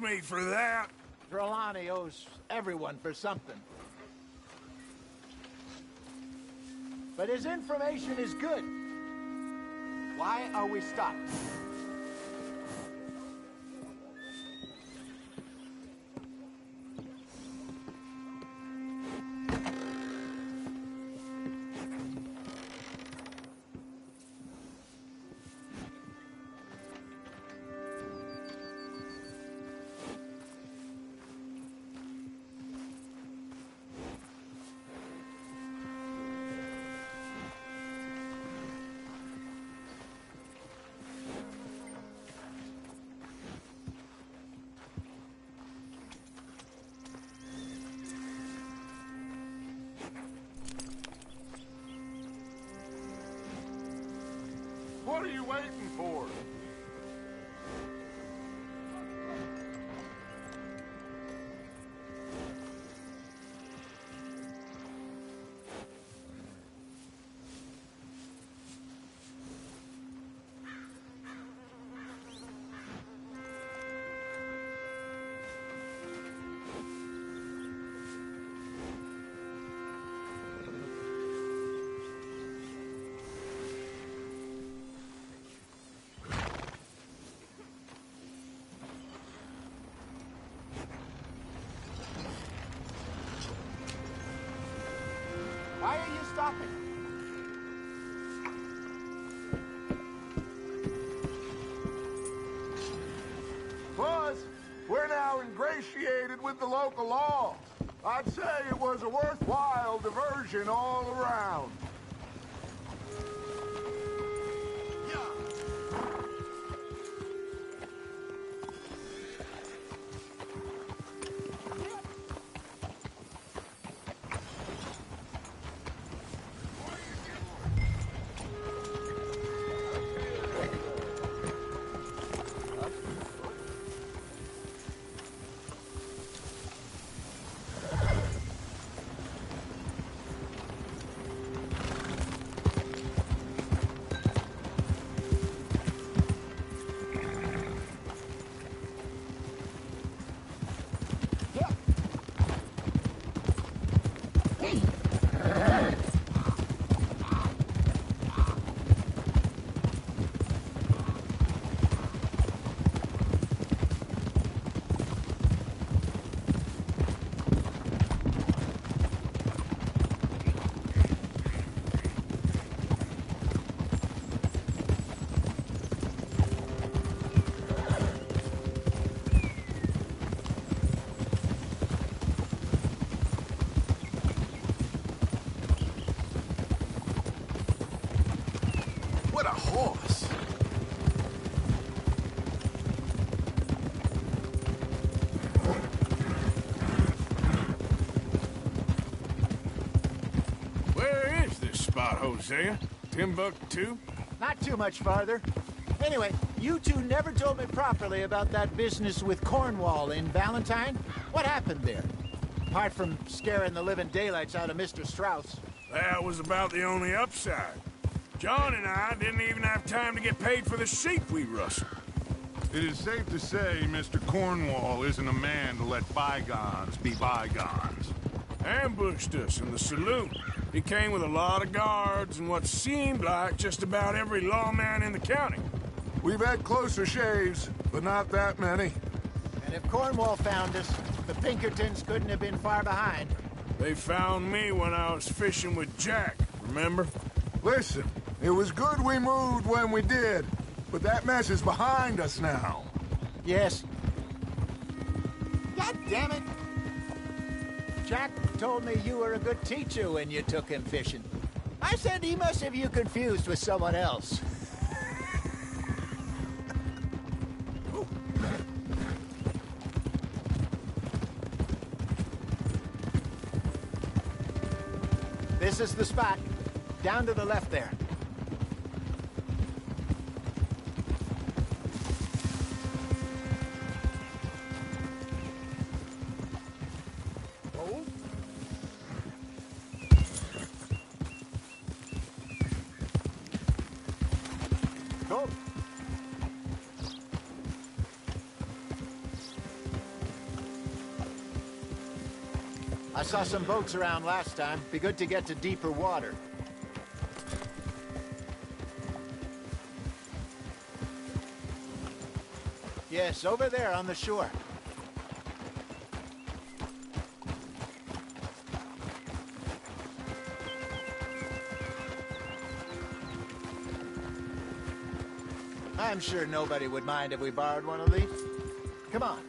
me for that. Trelawney owes everyone for something. But his information is good. Why are we stopped? What are you waiting for? Why are you stopping? Plus, we're now ingratiated with the local laws. I'd say it was a worthwhile diversion all around. What a horse! Where is this spot, Hosea? Timbuktu? Not too much farther. Anyway, you two never told me properly about that business with Cornwall in Valentine. What happened there? Apart from scaring the living daylights out of Mr. Strauss. That was about the only upside. John and I didn't even have time to get paid for the sheep we rustled. It is safe to say Mr. Cornwall isn't a man to let bygones be bygones. Ambushed us in the saloon. He came with a lot of guards and what seemed like just about every lawman in the county. We've had closer shaves, but not that many. And if Cornwall found us, the Pinkertons couldn't have been far behind. They found me when I was fishing with Jack, remember? Listen, it was good we moved when we did, but that mess is behind us now. Yes. God damn it! Jack told me you were a good teacher when you took him fishing. I said he must have you confused with someone else. This is the spot. Down to the left there. Oh? Go. I saw some boats around last time. Be good to get to deeper water. Yes, over there on the shore. I'm sure nobody would mind if we borrowed one of these. Come on.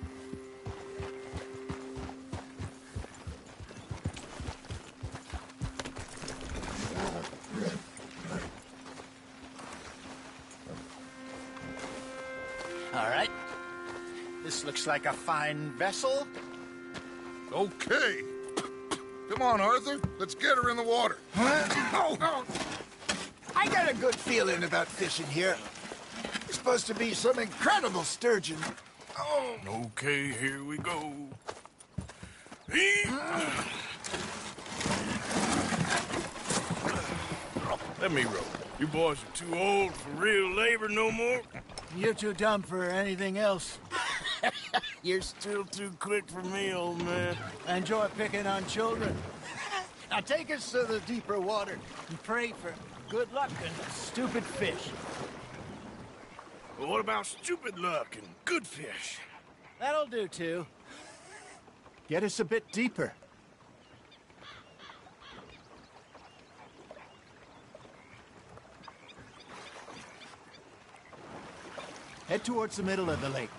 All right. This looks like a fine vessel. Okay. Come on, Arthur. Let's get her in the water. Oh. I got a good feeling about fishing here. It's supposed to be some incredible sturgeon. Oh. Okay, here we go. Let me row. You boys are too old for real labor no more. You're too dumb for anything else. You're still too quick for me, old man. Enjoy picking on children. Now take us to the deeper water and pray for good luck and stupid fish. Well, what about stupid luck and good fish? That'll do, too. Get us a bit deeper. Head towards the middle of the lake.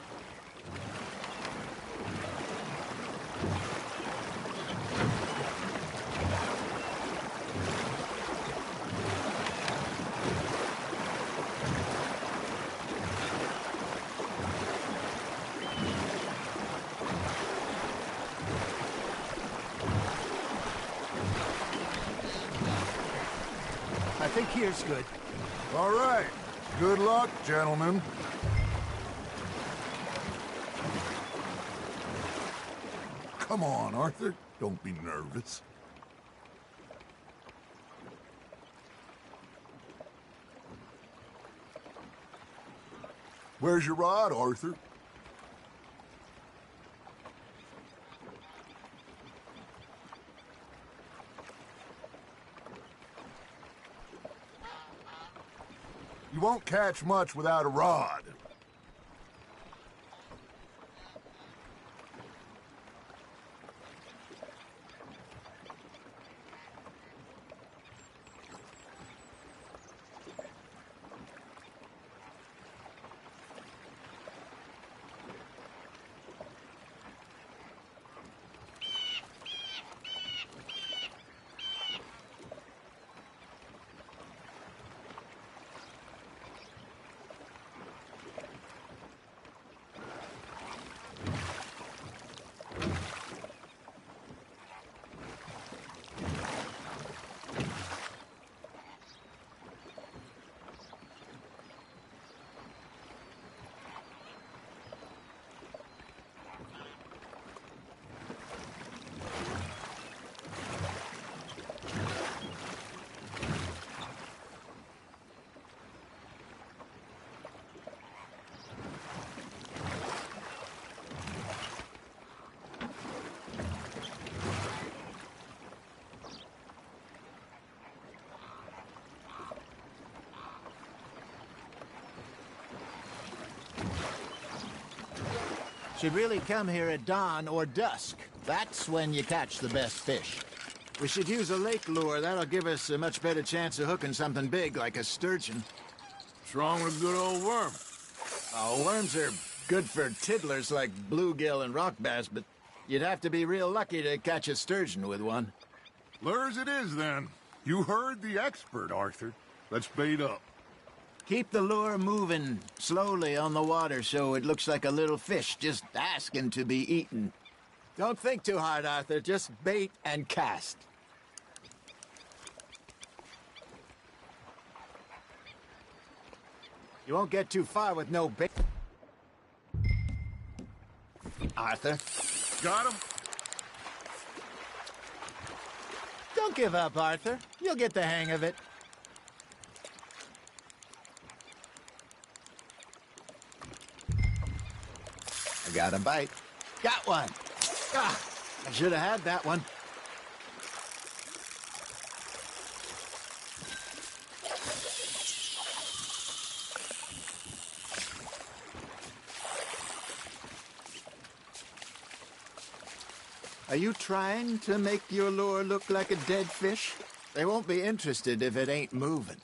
I think here's good. All right. Good luck, gentlemen. Come on, Arthur. Don't be nervous. Where's your rod, Arthur? You won't catch much without a rod. Should really come here at dawn or dusk. That's when you catch the best fish. We should use a lake lure. That'll give us a much better chance of hooking something big like a sturgeon. What's wrong with a good old worm? Oh, worms are good for tiddlers like bluegill and rock bass, but you'd have to be real lucky to catch a sturgeon with one. Lures it is, then. You heard the expert, Arthur. Let's bait up. Keep the lure moving slowly on the water so it looks like a little fish just asking to be eaten. Don't think too hard, Arthur. Just bait and cast. You won't get too far with no bait. Arthur. Got him? Don't give up, Arthur. You'll get the hang of it. I got a bite. Got one. Ah, I should have had that one. Are you trying to make your lure look like a dead fish? They won't be interested if it ain't moving.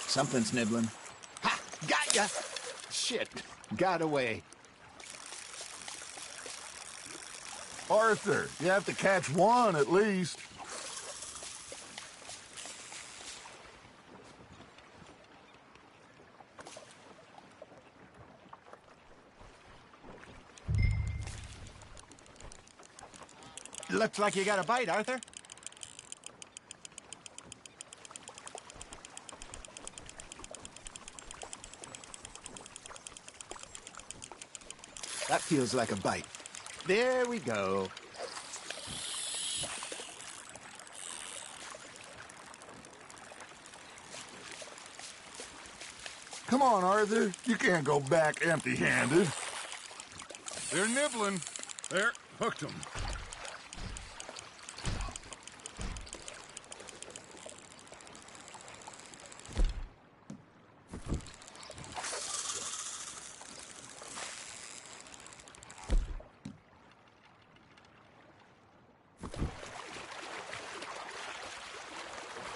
Something's nibbling. Ha! Got ya! Shit. Got away. Arthur, you have to catch one at least. Looks like you got a bite, Arthur. That feels like a bite. There we go. Come on, Arthur. You can't go back empty-handed. They're nibbling. There, hooked them.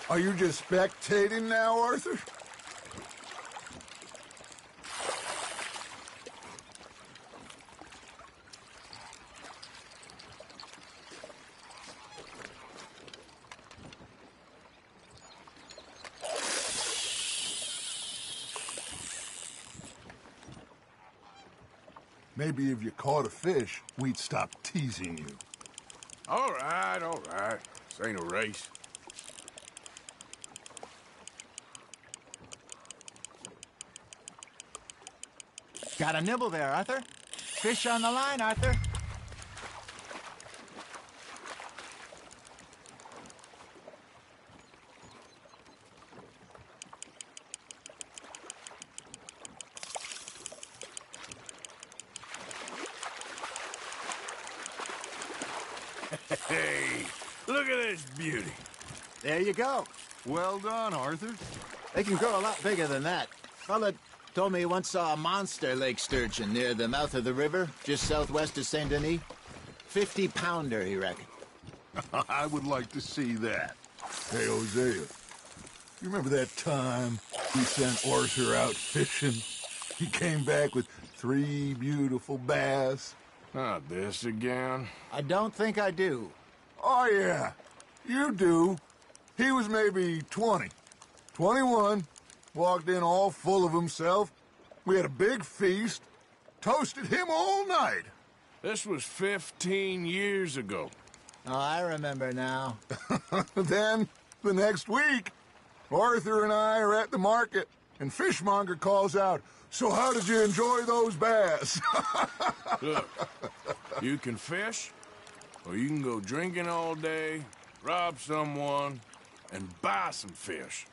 Are you just spectating now, Arthur? Maybe if you caught a fish, we'd stop teasing you. All right, all right. This ain't a race. Got a nibble there, Arthur. Fish on the line, Arthur. Hey, look at this beauty. There you go. Well done, Arthur. They can grow a lot bigger than that. Fella told me he once saw a monster lake sturgeon near the mouth of the river, just southwest of Saint Denis. 50-pounder, he reckoned. I would like to see that. Hey, Hosea, you remember that time we sent Arthur out fishing? He came back with 3 beautiful bass. Not this again. I don't think I do. Oh, yeah, you do. He was maybe 20, 21, walked in all full of himself. We had a big feast, toasted him all night. This was 15 years ago. Oh, I remember now. Then, the next week, Arthur and I are at the market, and Fishmonger calls out, "So how did you enjoy those bass?" Look, you can fish, or you can go drinking all day, rob someone, and buy some fish.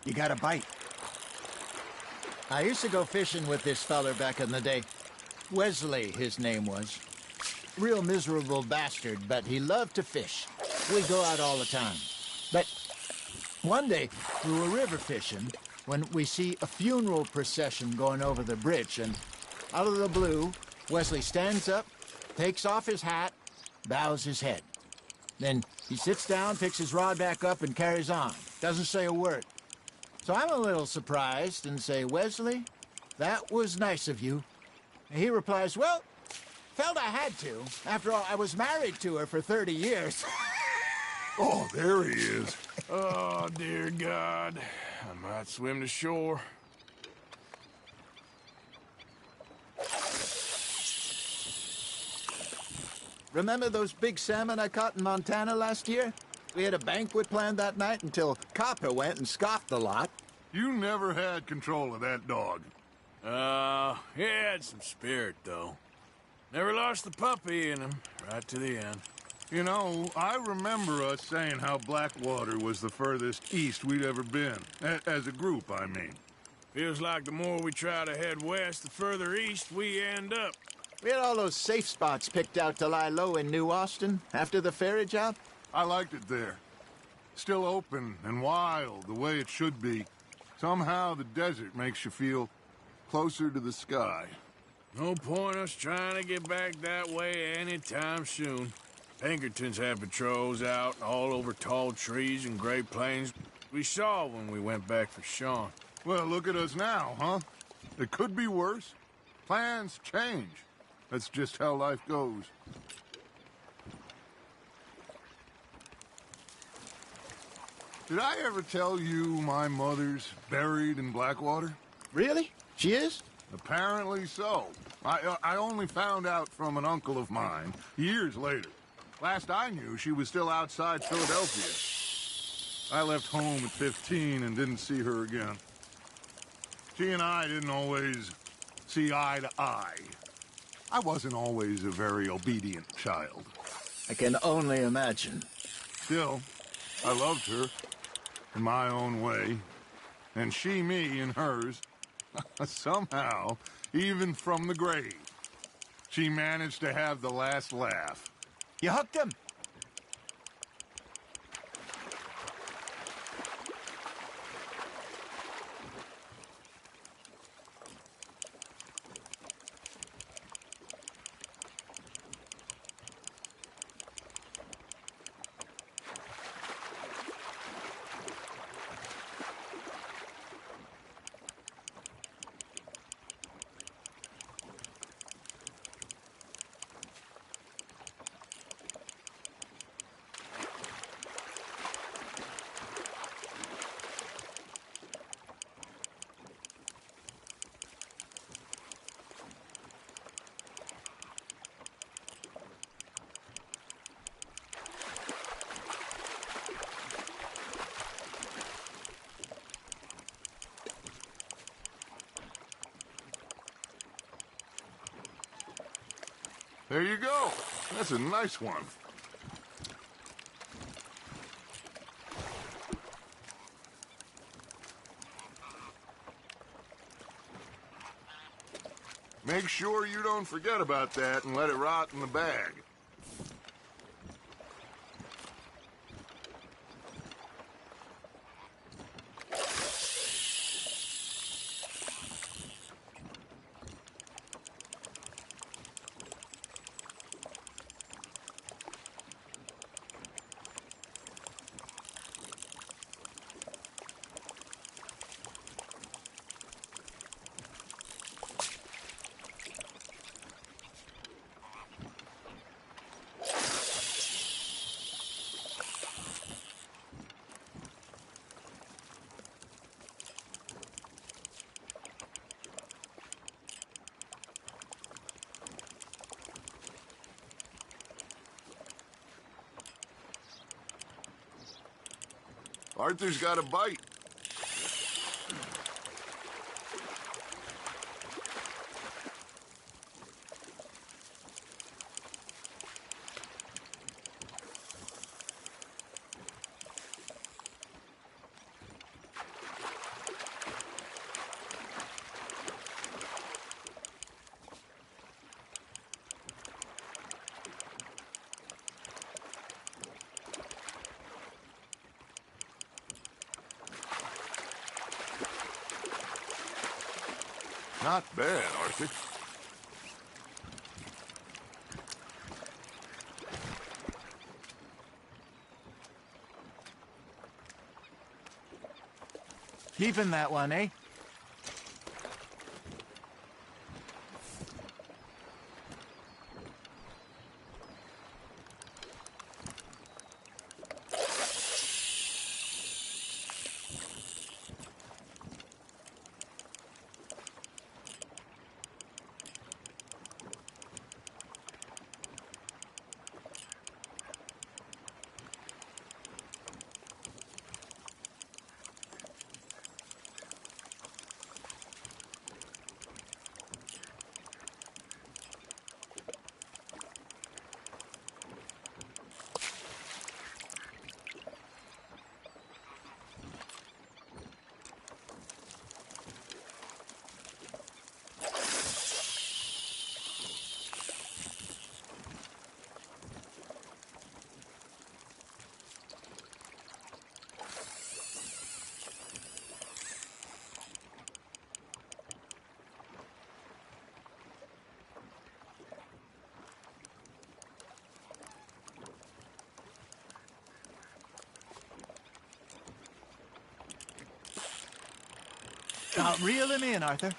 You got a bite. I used to go fishing with this feller back in the day. Wesley, his name was. Real miserable bastard, but he loved to fish. We'd go out all the time. But one day, we were river fishing when we see a funeral procession going over the bridge, and out of the blue, Wesley stands up, takes off his hat, bows his head. Then he sits down, picks his rod back up, and carries on. Doesn't say a word. So I'm a little surprised and say, "Wesley, that was nice of you." And he replies, "Well, felt I had to. After all, I was married to her for 30 years. Oh, there he is. Oh, dear God. I might swim to shore. Remember those big salmon I caught in Montana last year? We had a banquet planned that night until Copper went and scoffed the lot. You never had control of that dog. He had some spirit, though. Never lost the puppy in him, right to the end. You know, I remember us saying how Blackwater was the furthest east we'd ever been. As a group, I mean. Feels like the more we try to head west, the further east we end up. We had all those safe spots picked out to lie low in New Austin after the ferry job. I liked it there. Still open and wild, the way it should be. Somehow the desert makes you feel closer to the sky. No point us trying to get back that way anytime soon. Pinkertons had patrols out all over tall trees and Great Plains. We saw when we went back for Sean. Well, look at us now, huh? It could be worse. Plans change. That's just how life goes. Did I ever tell you my mother's buried in Blackwater? Really? She is? Apparently so. I only found out from an uncle of mine years later. Last I knew, she was still outside Philadelphia. I left home at 15 and didn't see her again. She and I didn't always see eye to eye. I wasn't always a very obedient child. I can only imagine. Still, I loved her in my own way, and she me in hers. Somehow, even from the grave, she managed to have the last laugh. You hooked him? There you go. That's a nice one. Make sure you don't forget about that and let it rot in the bag. Arthur's got a bite. Not bad, Arthur. Keeping that one, eh? Now, reel him in, Arthur.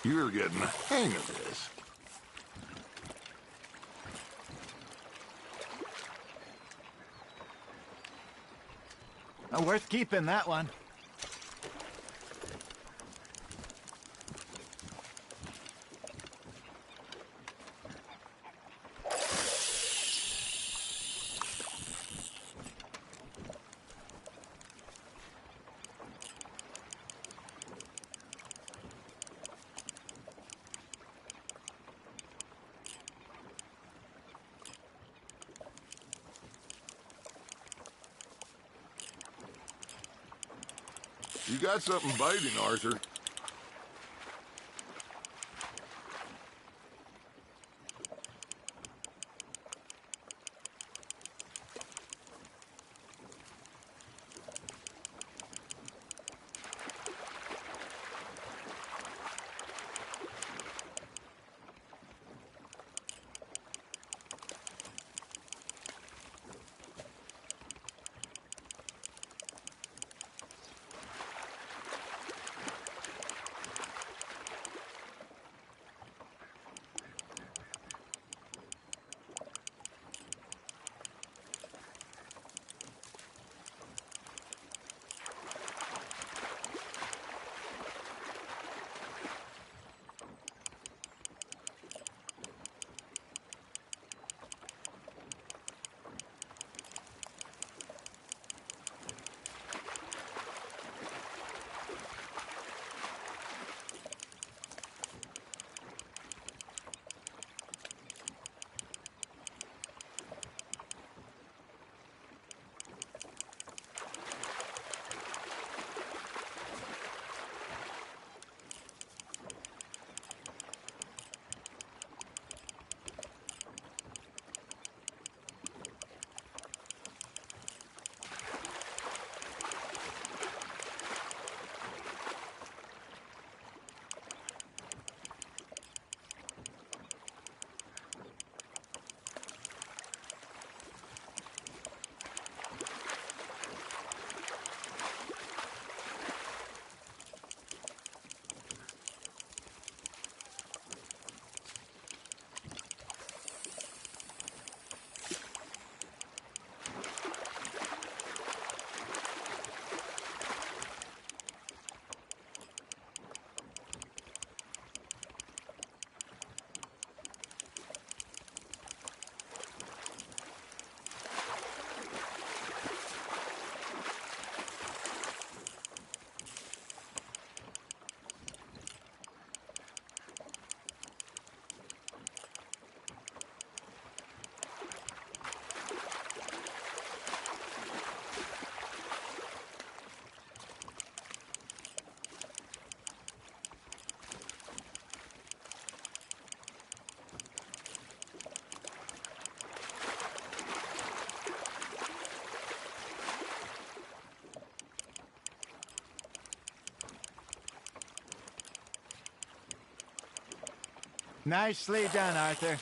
You're getting the hang of this. Worth keeping, that one. You got something biting, Arthur. Nicely done, Arthur.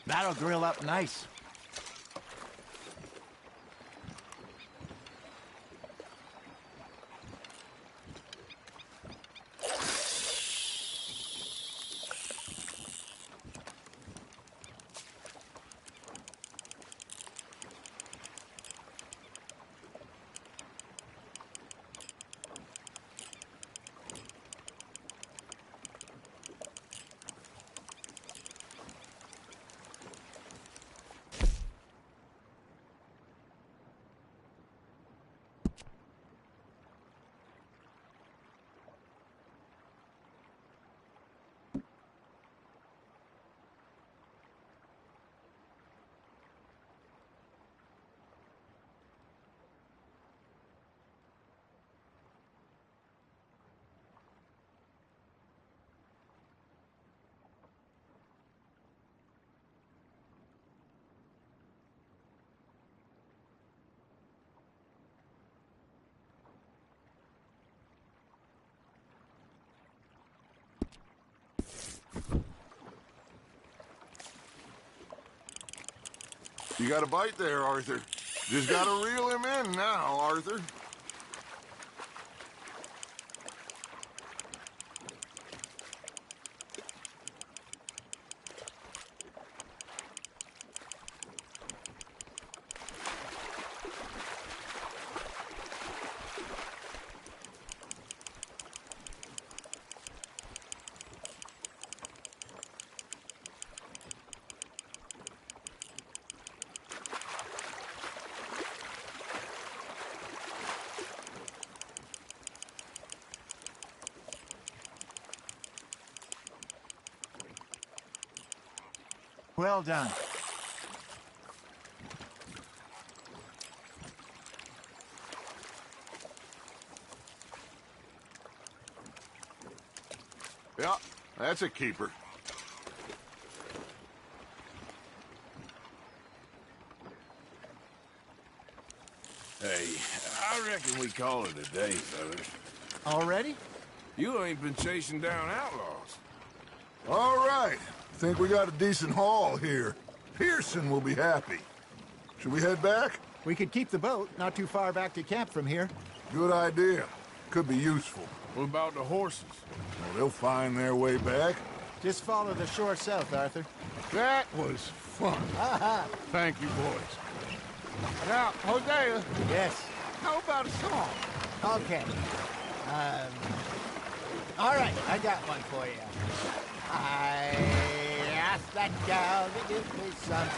That'll grill up nice. You got a bite there, Arthur. Just gotta reel him in now, Arthur. Well done. Yeah, that's a keeper. Hey, I reckon we call it a day, fellas. Already? You ain't been chasing down outlaws. All right. Think we got a decent haul here. Pearson will be happy. Should we head back? We could keep the boat not too far back to camp from here. Good idea. Could be useful. What about the horses? Well, they'll find their way back. Just follow the shore south, Arthur. That was fun. Thank you, boys. Now, Hosea, Yes. how about a song? Okay. All right, I got one for you. I asked that gal to give me some.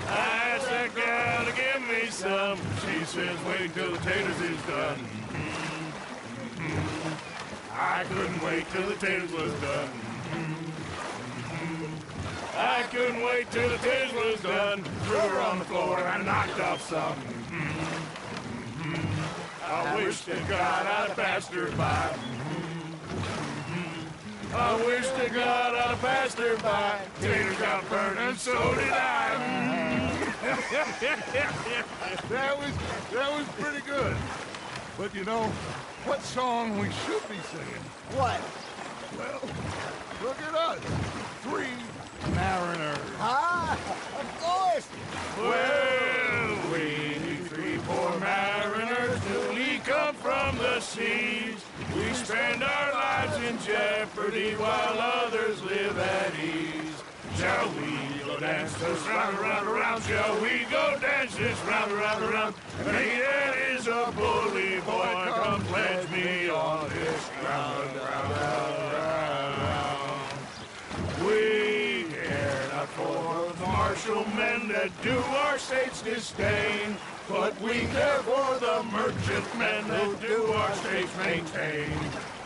I asked that gal to give me some. She says, wait till the taters is done. I couldn't wait till the taters was done. I couldn't wait till the taters was done. Threw her on the floor and I knocked off some. I wish to God I'd passed her by. I wish to God I'd have passed her by. Taters got burned and so did I. That was pretty good. But you know, what song we should be singing? What? Well, look at us. 3 mariners. Ah, of course. Well, we 3 poor mariners newly come from the seas. We spend our lives in jeopardy while others live at ease. Shall we go dance this round, around, around? Shall we go dance this round, around, around? And he that is a bully boy, come pledge me on this ground, round, round. We care not for the martial men that do our state's disdain, but we care for the merchant men that do our states maintain.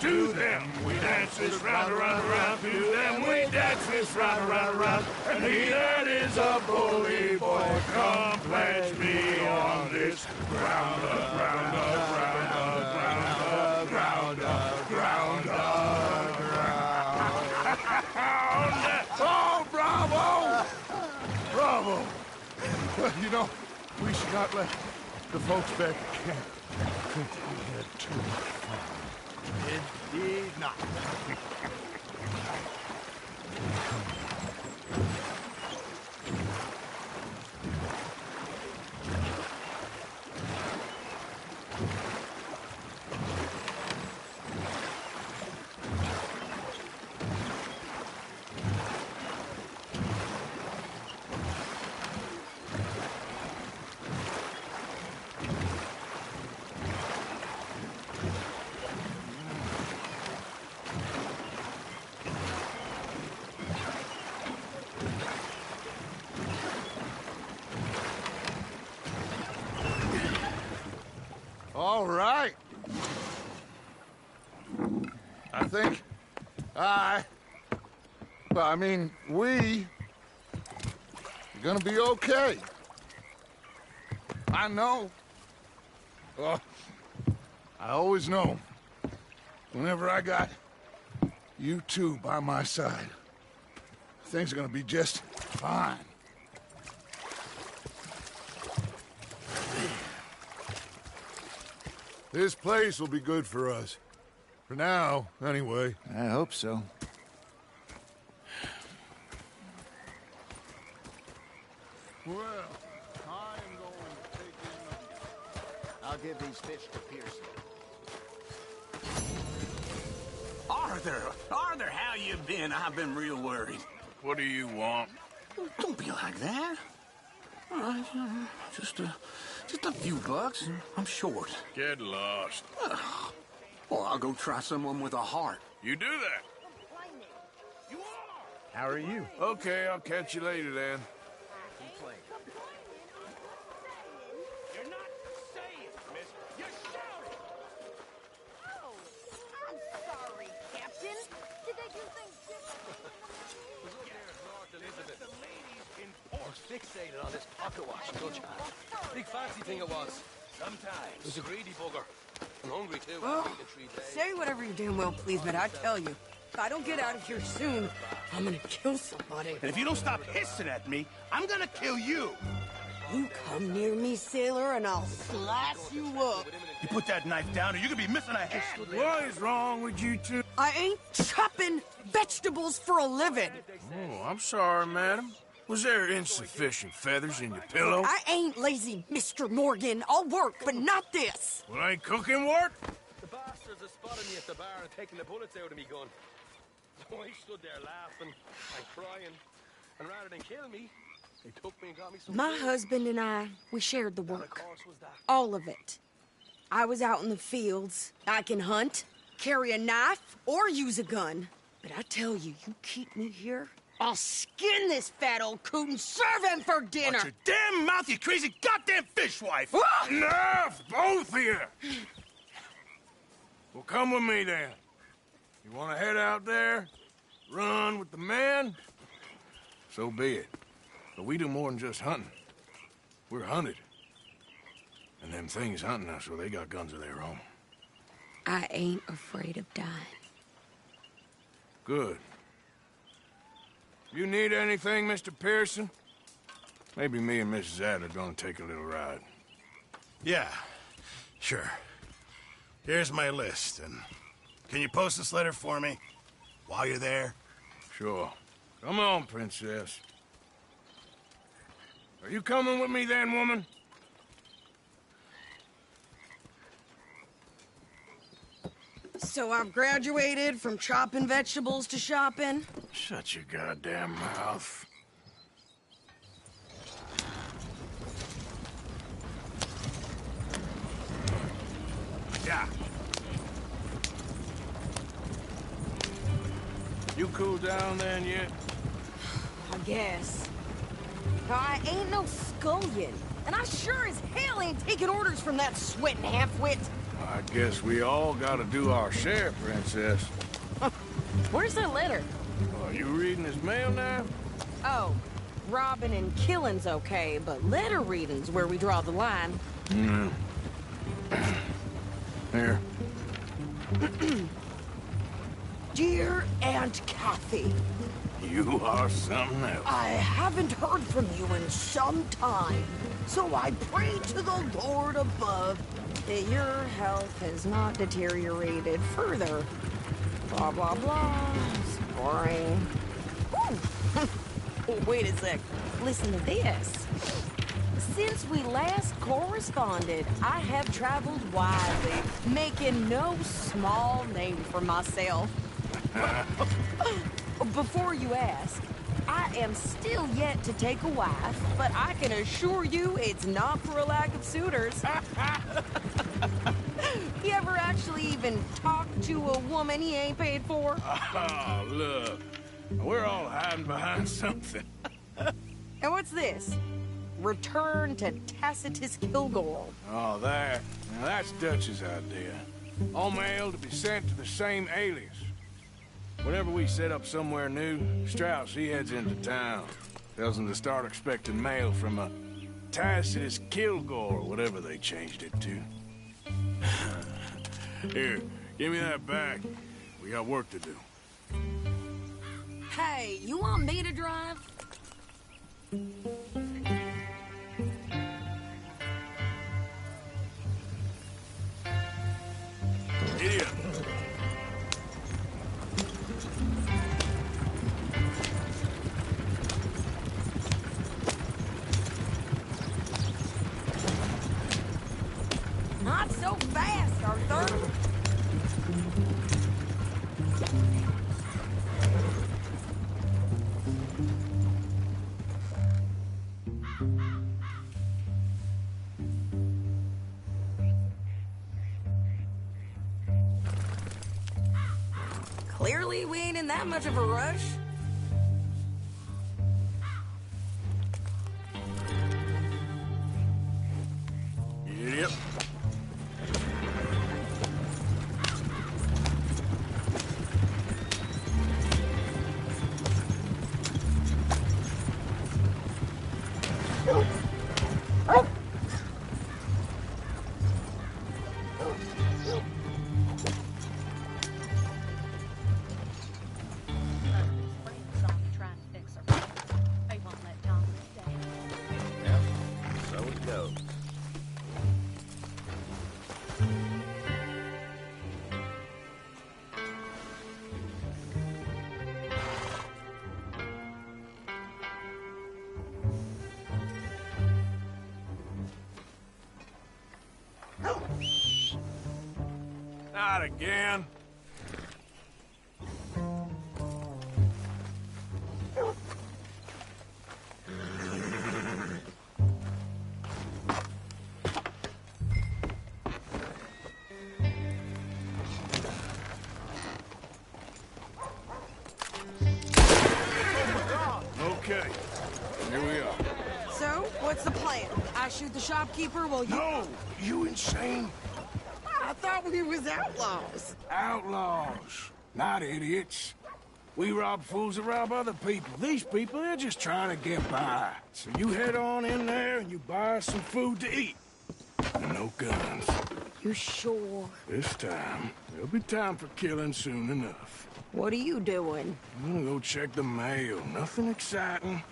To them we dance this round, around, around. To them we dance this round, around, around. And he that is a bully boy, come pledge me on this ground up, ground up, ground up, ground up, ground up, ground up, ground up. Oh, bravo! Bravo! Well, you know, We should not let the folks back at camp think we had too much fun. Indeed not. All right. I think we are gonna be okay. I know. Well, I always know. Whenever I got you two by my side, things are gonna be just fine. This place will be good for us. For now, anyway. I hope so. Well, I am going to take in... I'll give these fish to Pearson. Arthur, how you been? I've been real worried. What do you want? Don't be like that. All right, just a few bucks, and I'm short. Get lost. Well, I'll go try someone with a heart. You do that. How are you? Okay, I'll catch you later then. You're not saying, miss. You're shouting. Oh, I'm sorry, Captain. Did they do things differently? The ladies in port. Fixated on this pocket watch, Dutch hat. Big fancy thing it was. Sometimes. It was a greedy bugger. I'm hungry too. Oh, I've eaten 3 days. say whatever you damn well please, but I tell you, if I don't get out of here soon, I'm gonna kill somebody. And if you don't stop hissing at me, I'm gonna kill you. You come near me, sailor, and I'll slice you up. You put that knife down or you're gonna be missing a hand. What is wrong with you two? I ain't chopping vegetables for a living. Oh, I'm sorry, madam. Was there insufficient feathers in your pillow? I ain't lazy, Mr. Morgan. I'll work, but not this. Well, ain't cooking work? The bastards have spotted me at the bar and taken the bullets out of me gun. So I stood there laughing and crying. And rather than kill me, they took me and got me some My food. husband and I, we shared the And of work. course was that. All of it. I was out in the fields. I can hunt, carry a knife, or use a gun. But I tell you, you keep me here, I'll skin this fat old coot and serve him for dinner. Watch your damn mouth, you crazy goddamn fishwife. Enough, both of you! Well, come with me then. You want to head out there, run with the men? So be it. But we do more than just hunting. We're hunted. And them things hunting us, well, they got guns of their own. I ain't afraid of dying. Good. You need anything, Mr. Pearson? Maybe me and Mrs. Ad are gonna take a little ride. Yeah, sure. Here's my list, and can you post this letter for me while you're there? Sure. Come on, princess. Are you coming with me then, woman? So I've graduated from chopping vegetables to shopping. Shut your goddamn mouth. Yeah. You cooled down then yet? I guess. I ain't no scullion, and I sure as hell ain't taking orders from that sweating half-wit. I guess we all gotta do our share, princess. Where's that letter? Are you reading his mail now? Oh, robbing and killing's okay, but letter reading's where we draw the line. Here. Dear Aunt Kathy, You are something else. I haven't heard from you in some time, so I pray to the Lord above that your health has not deteriorated further. Blah, blah, blah. It's boring. Ooh. Wait a sec. Listen to this. Since we last corresponded, I have traveled widely, making no small name for myself. Before you ask, I am still yet to take a wife, but I can assure you it's not for a lack of suitors. You ever actually even talked to a woman he ain't paid for? Oh, look. We're all hiding behind something. And what's this? Return to Tacitus Kilgore. Oh, that. Now, that's Dutch's idea. All mail to be sent to the same alias. Whenever we set up somewhere new, Strauss, he heads into town. Tells them to start expecting mail from a Tacitus Kilgore, whatever they changed it to. Here, give me that back. We got work to do. Hey, you want me to drive? Idiot. Not so fast, Arthur. Clearly, we ain't in that much of a rush. Yep. Not again. Okay, here we are. So, what's the plan? I shoot the shopkeeper while you... No! You insane? I thought we was outlaws. Outlaws, not idiots. We rob fools that rob other people. These people, they're just trying to get by. So you head on in there and you buy us some food to eat. And no guns. You sure? This time, there'll be time for killing soon enough. What are you doing? I'm gonna go check the mail. Nothing exciting.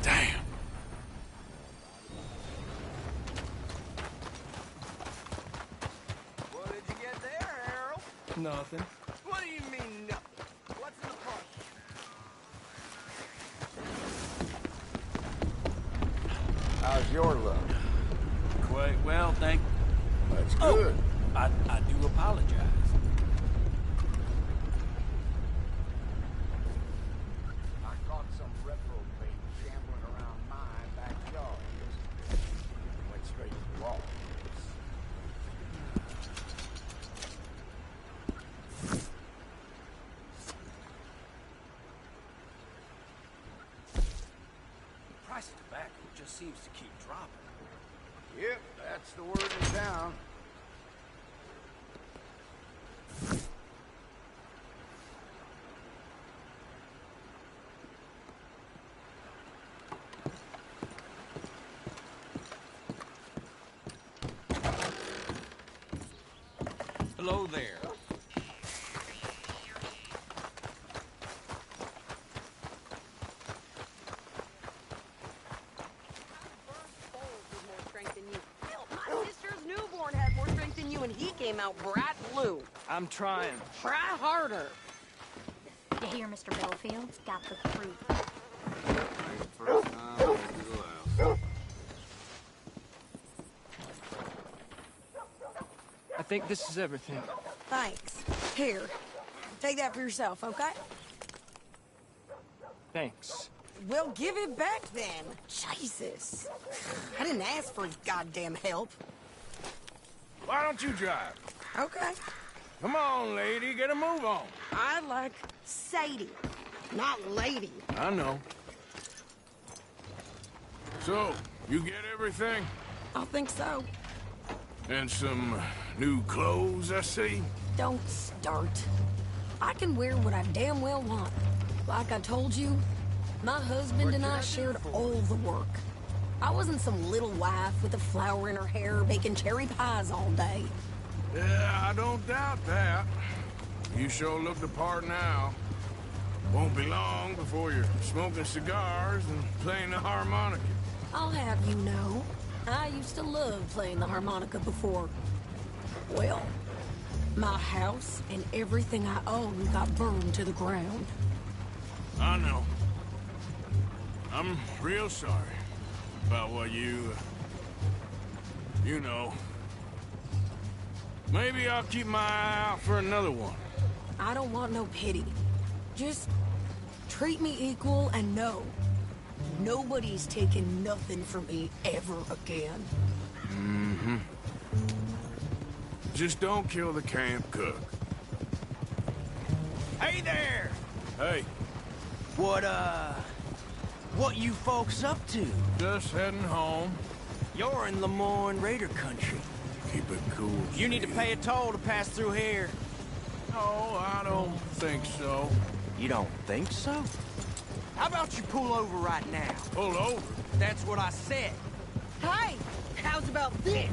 Damn. What did you get there, Harold? Nothing. What do you mean, nothing? What's in the pot? How's your luck? Quite well, thank... That's good. I do apologize. I caught some reprobate gambling around my backyard yesterday. Went straight to the wall. The price of tobacco just seems to keep dropping. Yep, that's the word in town. Hello there. My sister's newborn had more strength than you, and he came out bright blue. I'm trying. Try harder. You hear, Mr. Bellfield's got the proof. First time, do the last. I think this is everything. Thanks. Here, take that for yourself, okay? Thanks. Well, give it back then. Jesus. I didn't ask for his goddamn help. Why don't you drive? Okay. Come on, lady, get a move on. I like Sadie, not lady. I know. So, you get everything? I think so. And some new clothes, I see? Don't start. I can wear what I damn well want. Like I told you, my husband and I shared all the work. I wasn't some little wife with a flower in her hair baking cherry pies all day. Yeah, I don't doubt that. You sure look the part now. Won't be long before you're smoking cigars and playing the harmonica. I'll have you know, I used to love playing the harmonica before. Well, my house and everything I own got burned to the ground. I know. I'm real sorry about what you know. Maybe I'll keep my eye out for another one. I don't want no pity. Just treat me equal and know nobody's taking nothing from me ever again. Mm-hmm. Just don't kill the camp cook. Hey there! Hey, What you folks up to? just heading home. You're in Lemoyne Raider country. Keep it cool. You need to pay a toll to pass through here. No, I don't think so. You don't think so? How about you pull over right now? Pull over. That's what I said. Hey, how's about this?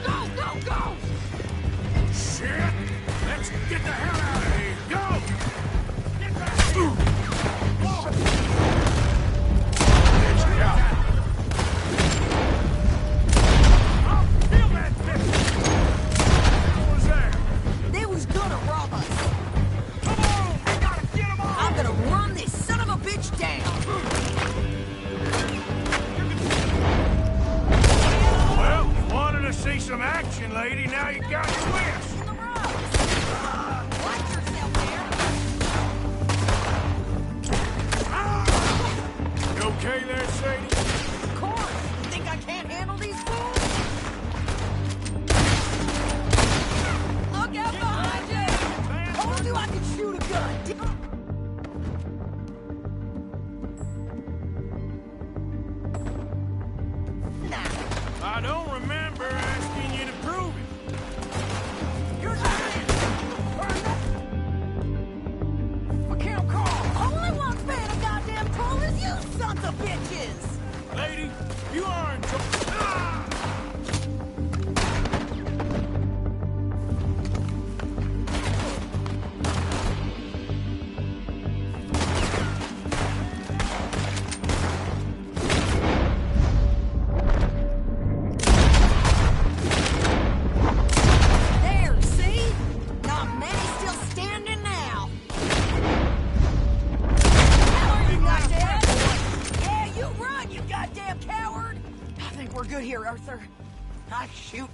Go, go, go! Shit! Let's get the hell out of here. Go! Get back here! I'll kill that bitch! What was that? They was gonna rob us. Come on! We gotta get them all! I'm gonna run this son of a bitch down. Well, you wanted to see some action, lady. Now you got your wish. In the rocks. Watch yourself there. You okay there, Sadie? Of course. You think I can't handle these fools? Look out behind you! Told you I could shoot a gun. I don't remember asking you to prove it. You're McCann Carl, only one's paying a goddamn toll is you sons of bitches! Lady, you are in trouble. There, see? Not many still standing now. How are you not dead? Yeah, you run, you goddamn coward! I think we're good here, Arthur. I'm shooting.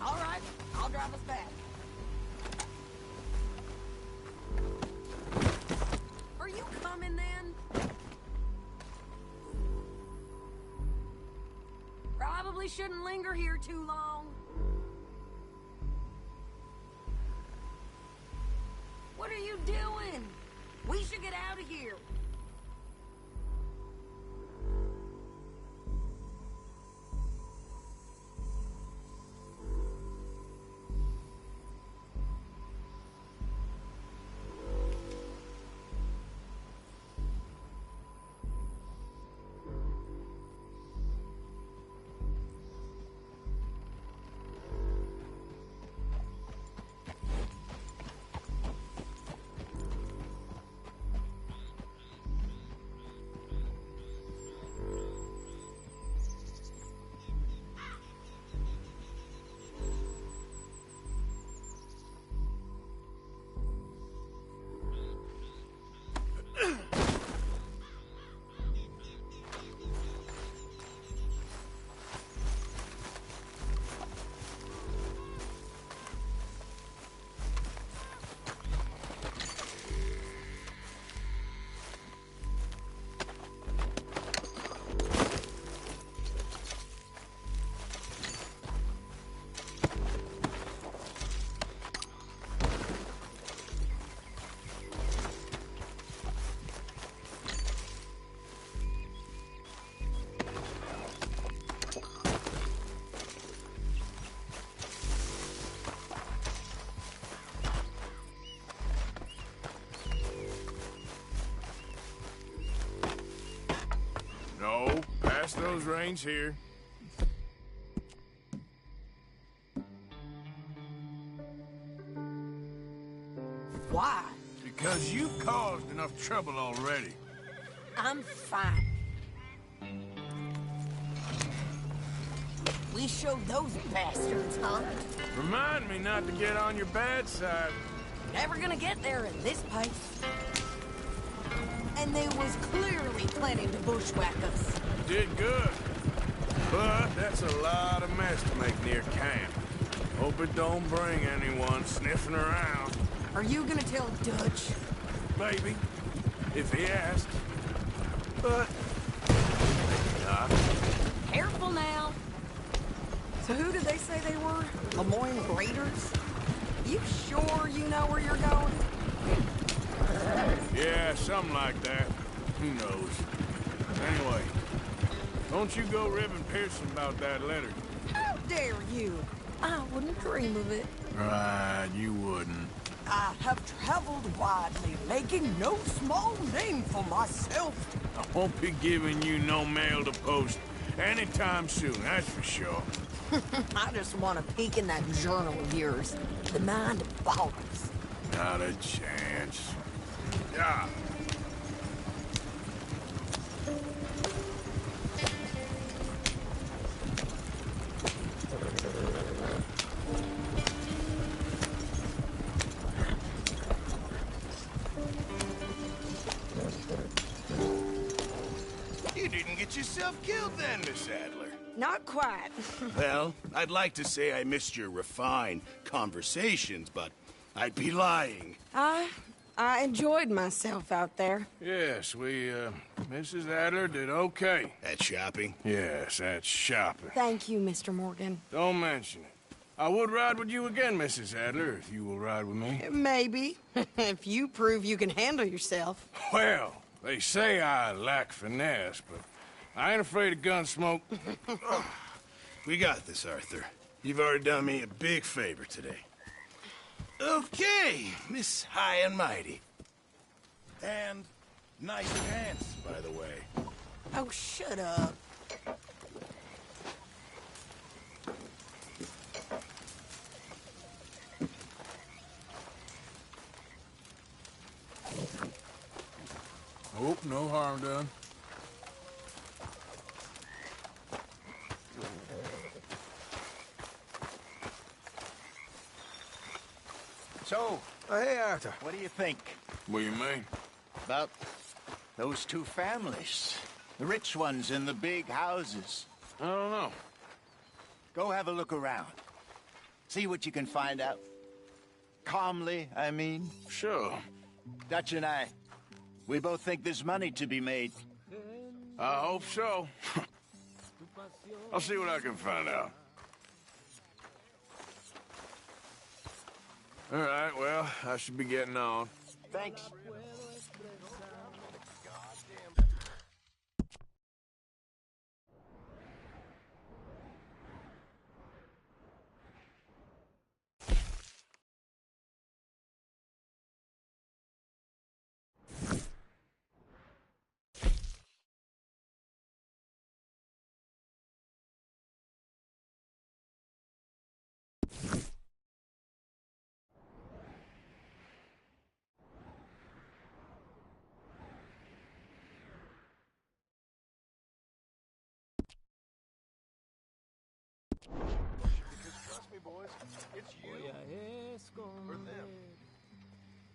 All right, I'll drive us back. Are you coming then? Probably shouldn't linger here too long. What are you doing? We should get out of here. nose rings here. Why? Because you've caused enough trouble already. I'm fine. We showed those bastards, huh? Remind me not to get on your bad side. Never gonna get there in this pace. And they was clearly planning to bushwhack us. Did good. But that's a lot of mess to make near camp. Hope it don't bring anyone sniffing around. Are you gonna tell Dutch? Maybe. If he asks. But... not. Careful now. So who did they say they were? Lemoyne Raiders? You sure you know where you're going? Yeah, something like that. Who knows? Anyway, don't you go ribbing Pearson about that letter. How dare you? I wouldn't dream of it. Right, you wouldn't. I have traveled widely, making no small name for myself. I won't be giving you no mail to post anytime soon, that's for sure. I just want to peek in that journal of yours. The mind boggles. Not a chance. Yeah. You didn't get yourself killed then, Miss Adler. Not quite. Well, I'd like to say I missed your refined conversations, but I'd be lying. I enjoyed myself out there. Yes, Mrs. Adler did okay. At shopping? Yes, that's shopping. Thank you, Mr. Morgan. Don't mention it. I would ride with you again, Mrs. Adler, if you will ride with me. Maybe. If you prove you can handle yourself. Well, they say I lack finesse, but I ain't afraid of gun smoke. We got this, Arthur. You've already done me a big favor today. Okay, Miss High and Mighty. And nice pants, by the way. Oh, shut up. Hope no harm done. So, Hey, Arthur. what do you think What do you mean? about those two families? The rich ones in the big houses. I don't know. Go have a look around. See what you can find out. Calmly, I mean. Sure. Dutch and I, we both think there's money to be made. I hope so. I'll see what I can find out. All right, well, I should be getting on. Thanks. Because trust me, boys, it's you or them.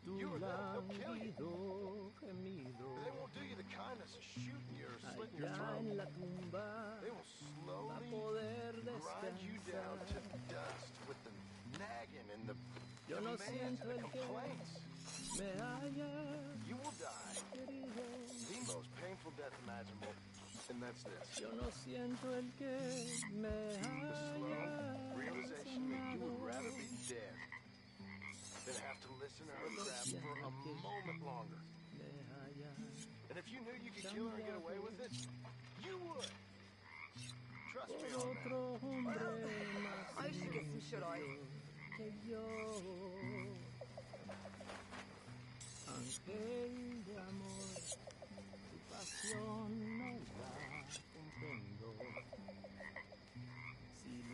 You or them, they'll kill you. They won't do you the kindness of shooting you or slitting your throat. They will slowly grind you down to dust with the nagging and the demands and the complaints. You will die the most painful death imaginable, and that's this. The slow realization that you would rather be dead than have to listen to her crap for a moment longer. And if you knew you could kill her and get away with it, you would. Trust me on that. I should get some shut-eye.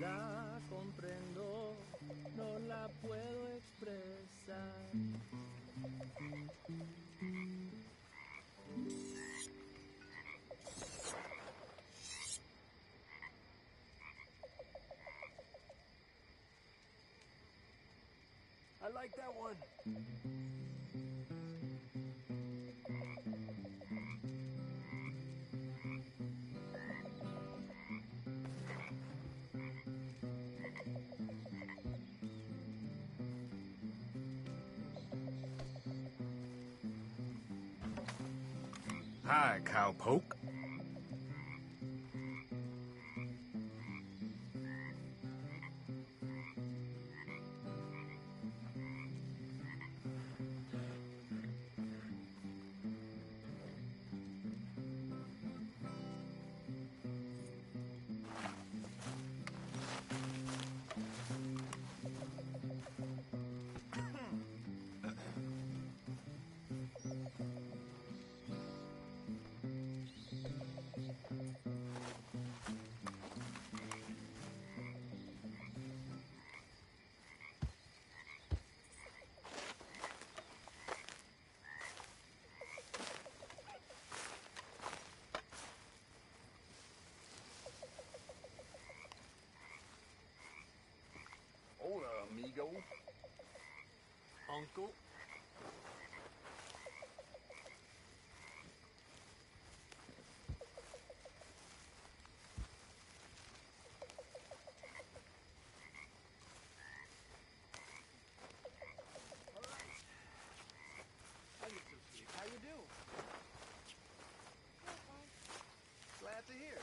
La comprendo, no la puedo expresar. I like that one. Hi, cowpoke. Hola, amigo. Uncle. How you doing? Glad to hear.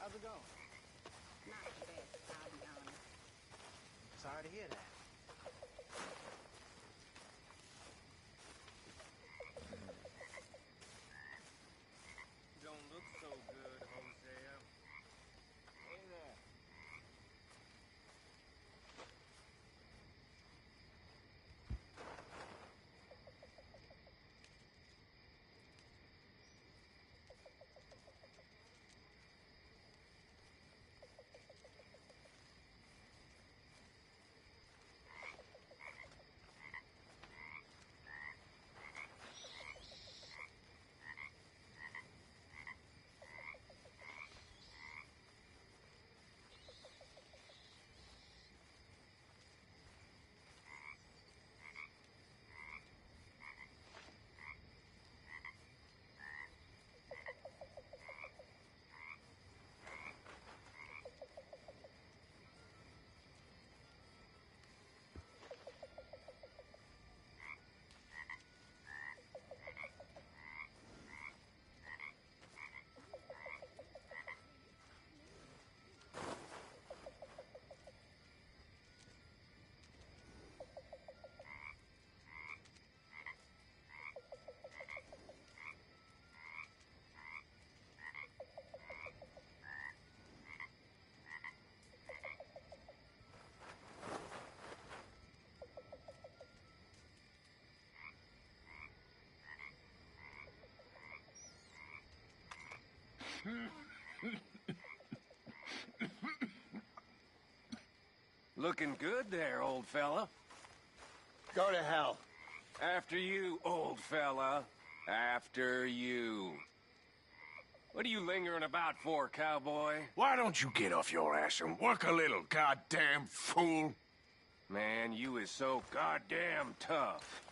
How's it going? Not the best, I'll be honest. Sorry to hear that. Don't look so good, Hosea. Hey there. Looking good there, old fella. Go to hell. After you, old fella. After you. What are you lingering about for, cowboy? Why don't you get off your ass and work a little, goddamn fool? Man, you is so goddamn tough.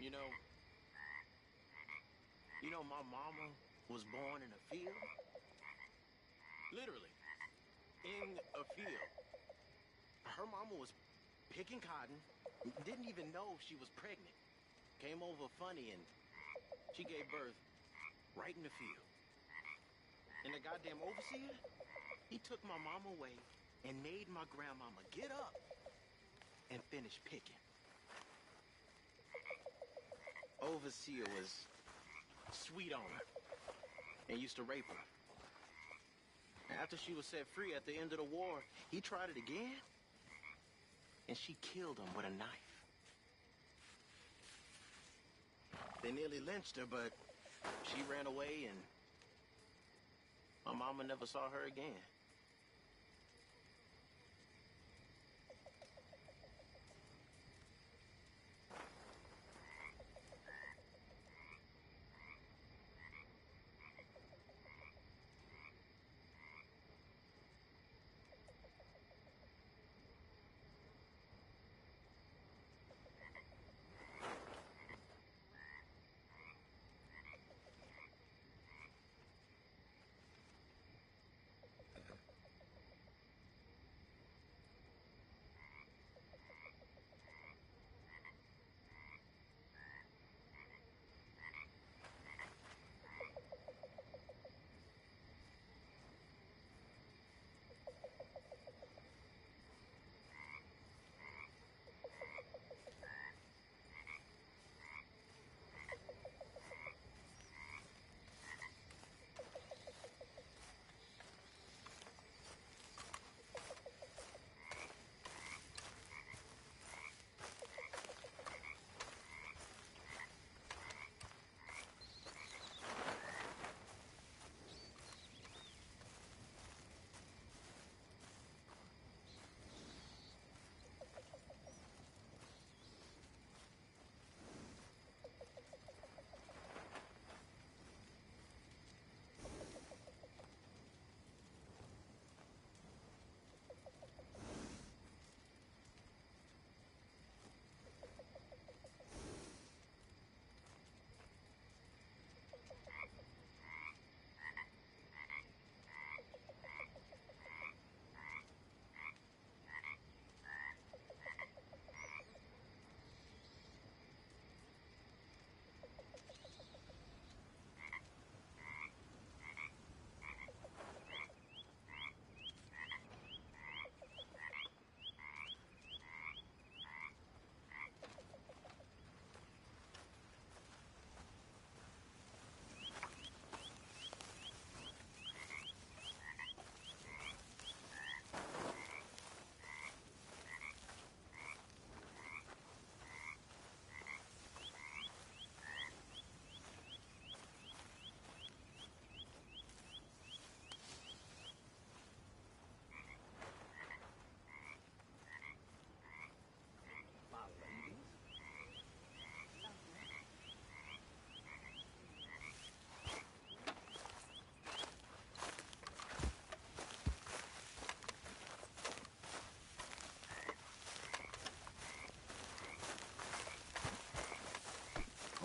You know, my mama was born in a field. Literally, in a field. Her mama was picking cotton, didn't even know she was pregnant. Came over funny and she gave birth right in the field. And the goddamn overseer, he took my mama away and made my grandmama get up and finish picking. Overseer was sweet on her and used to rape her. After she was set free at the end of the war, he tried it again, and she killed him with a knife. They nearly lynched her, but she ran away, and my mama never saw her again.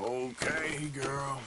Okay, girl.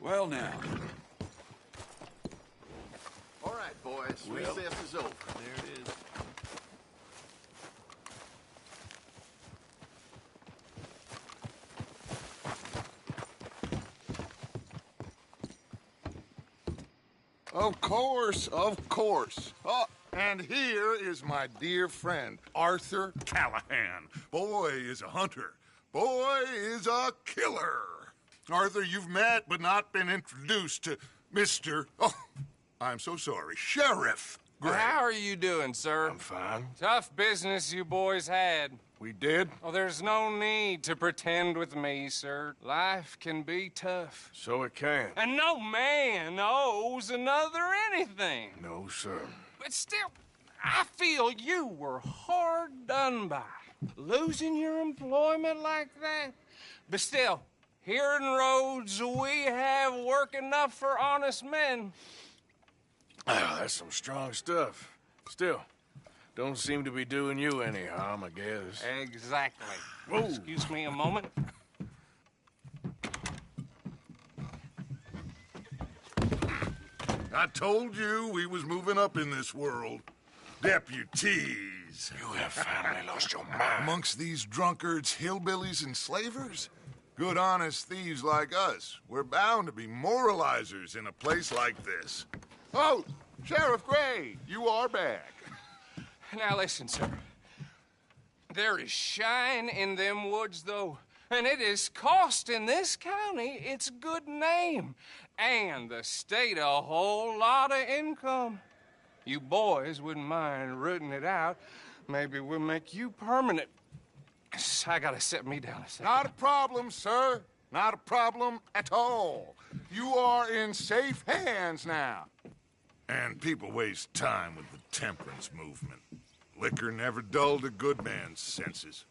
Well, now. All right, boys. Well, recess is over. There it is. Of course, of course. Oh, and here is my dear friend, Arthur Callahan. Boy is a hunter. Boy is a killer. Arthur, you've met but not been introduced to Mr. Oh, I'm so sorry, Sheriff Gray. How are you doing, sir? I'm fine. Tough business you boys had. We did? Oh, there's no need to pretend with me, sir. Life can be tough. So it can. And no man owes another anything. No, sir. But still, I feel you were hard done by. Losing your employment like that. But still, here in Rhodes, we have work enough for honest men. Ah, that's some strong stuff. Still, don't seem to be doing you any harm, I guess. Exactly. Whoa. Excuse me a moment. I told you we was moving up in this world. Deputies. You have finally lost your mind. Amongst these drunkards, hillbillies, and slavers? Good, honest thieves like us. We're bound to be moralizers in a place like this. Oh, Sheriff Gray, you are back. Now listen, sir. There is shine in them woods, though, and it is costing this county its good name and the state a whole lot of income. You boys wouldn't mind rooting it out. Maybe we'll make you permanent. I gotta sit me down a second. Not a problem, sir. Not a problem at all. You are in safe hands now. And people waste time with the temperance movement. Liquor never dulled a good man's senses.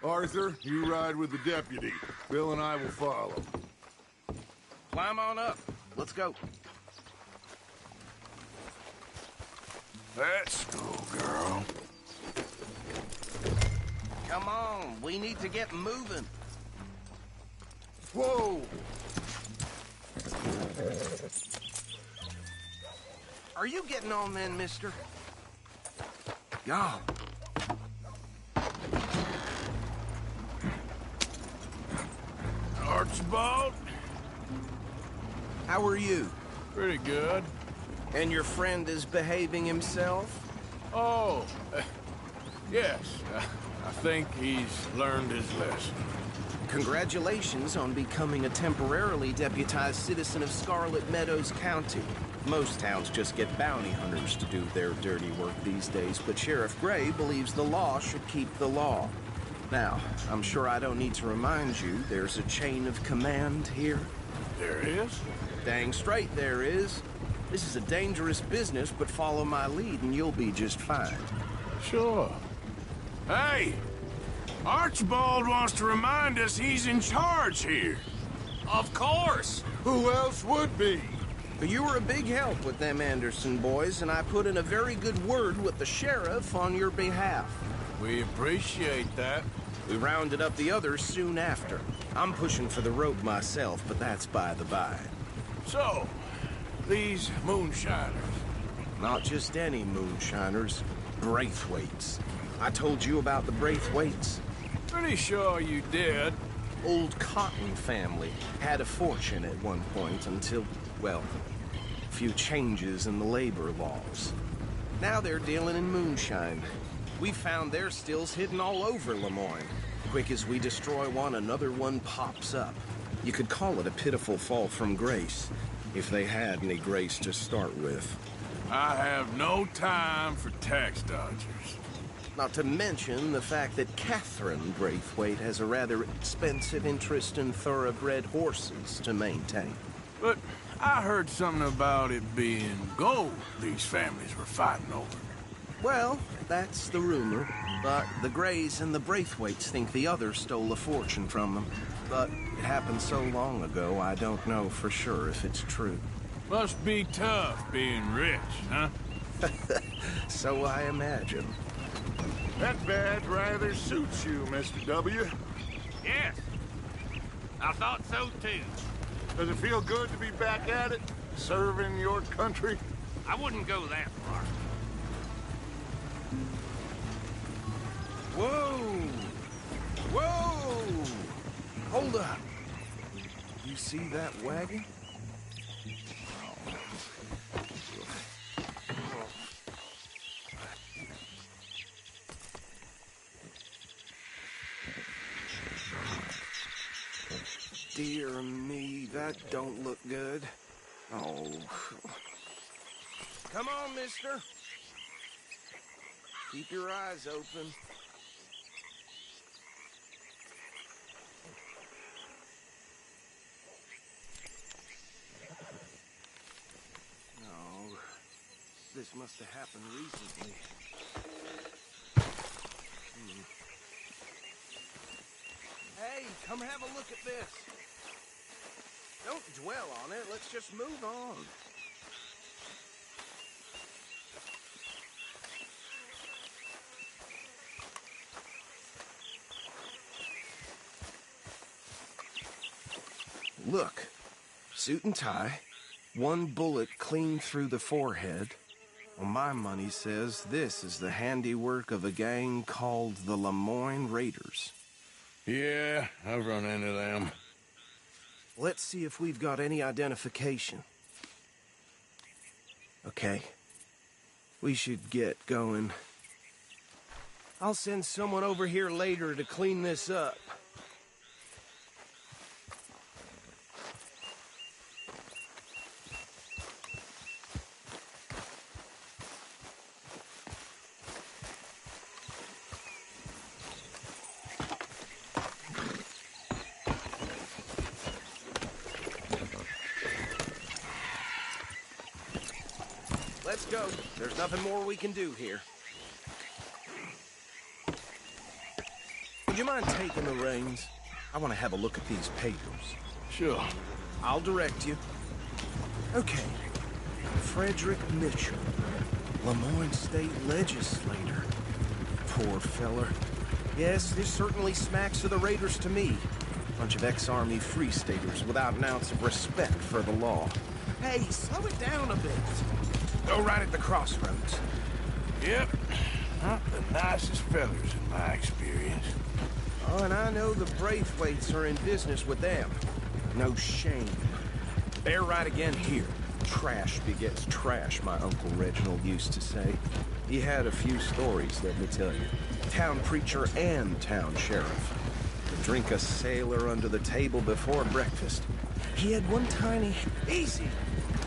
Arthur, you ride with the deputy. Bill and I will follow. Climb on up. Let's go. Let's go, girl. Come on. We need to get moving. Whoa! Are you getting on then, mister? Yeah. Archibald? How are you? Pretty good. And your friend is behaving himself? Oh, yes. I think he's learned his lesson. Congratulations on becoming a temporarily deputized citizen of Scarlet Meadows County. Most towns just get bounty hunters to do their dirty work these days, but Sheriff Gray believes the law should keep the law. Now, I'm sure I don't need to remind you there's a chain of command here. There is? Dang straight there is. This is a dangerous business, but follow my lead and you'll be just fine. Sure. Hey! Archibald wants to remind us he's in charge here. Of course! Who else would be? You were a big help with them Anderson boys, and I put in a very good word with the sheriff on your behalf. We appreciate that. We rounded up the others soon after. I'm pushing for the rope myself, but that's by the by. So, these moonshiners. Not just any moonshiners, Braithwaites. I told you about the Braithwaites. Pretty sure you did. Old Cotton family had a fortune at one point until, well, a few changes in the labor laws. Now they're dealing in moonshine. We found their stills hidden all over Lemoyne. Quick as we destroy one, another one pops up. You could call it a pitiful fall from grace, if they had any grace to start with. I have no time for tax dodgers. Not to mention the fact that Catherine Braithwaite has a rather expensive interest in thoroughbred horses to maintain. But I heard something about it being gold these families were fighting over. Well, that's the rumor. But the Grays and the Braithwaites think the other stole a fortune from them. But it happened so long ago, I don't know for sure if it's true. Must be tough being rich, huh? So I imagine. That badge rather suits you, Mr. W. Yes. I thought so, too. Does it feel good to be back at it? Serving your country? I wouldn't go that far. Whoa! Whoa! Hold up. You see that wagon? Dear me, that don't look good. Oh. Come on, mister. Keep your eyes open. No. This must have happened recently. Hey, come have a look at this. Don't dwell on it. Let's just move on. Look. Suit and tie. One bullet clean through the forehead. Well, my money says this is the handiwork of a gang called the Lemoyne Raiders. Yeah, I've run into them. Let's see if we've got any identification. Okay. We should get going. I'll send someone over here later to clean this up. Let's go. There's nothing more we can do here. Would you mind taking the reins? I want to have a look at these papers. Sure. I'll direct you. Okay. Frederick Mitchell, Lemoyne State Legislator. Poor feller. Yes, this certainly smacks of the Raiders to me. Bunch of ex-Army Free Staters without an ounce of respect for the law. Hey, slow it down a bit. Go right at the crossroads. Yep. Not the nicest fellers in my experience. Oh, and I know the Braithwaites are in business with them. No shame. They're right again here. Trash begets trash, my Uncle Reginald used to say. He had a few stories, let me tell you. Town preacher and town sheriff. To drink a sailor under the table before breakfast. He had one tiny... Easy!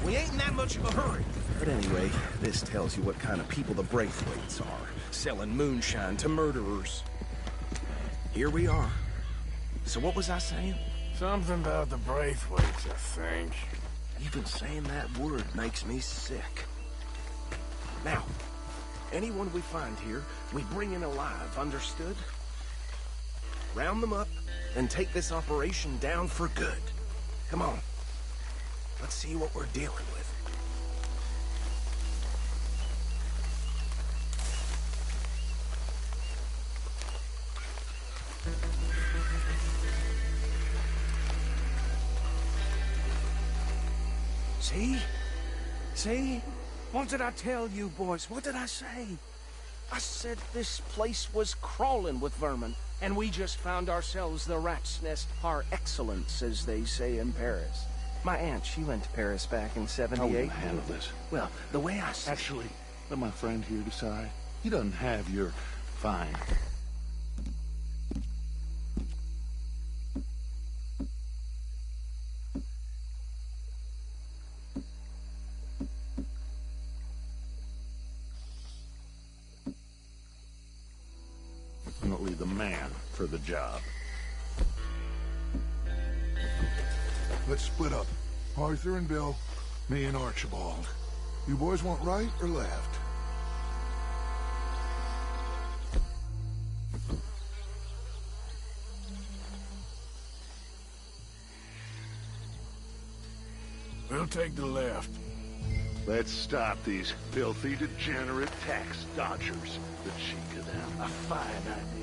We ain't in that much of a hurry. But anyway, this tells you what kind of people the Braithwaites are. Selling moonshine to murderers. Here we are. So what was I saying? Something about the Braithwaites, I think. Even saying that word makes me sick. Now, anyone we find here, we bring in alive, understood? Round them up, and take this operation down for good. Come on. Let's see what we're dealing with. See? See? What did I tell you, boys? What did I say? I said this place was crawling with vermin, and we just found ourselves the rat's nest par excellence, as they say in Paris. My aunt, she went to Paris back in '78. How will you handle this? Well, the way I see... Actually, let my friend here decide. He doesn't have your fine. Definitely the man for the job. Let's split up. Arthur and Bill, me and Archibald. You boys want right or left? We'll take the left. Let's stop these filthy, degenerate tax dodgers. The cheek of them. A fine idea.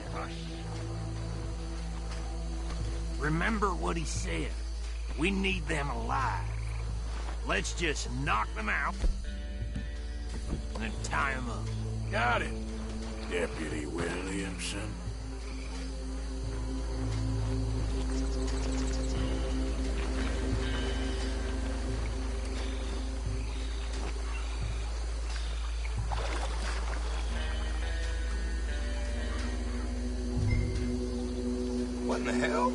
Remember what he said. We need them alive. Let's just knock them out and then tie them up. Got it, Deputy Williamson. What in the hell?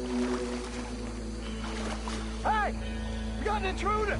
Hey! We got an intruder!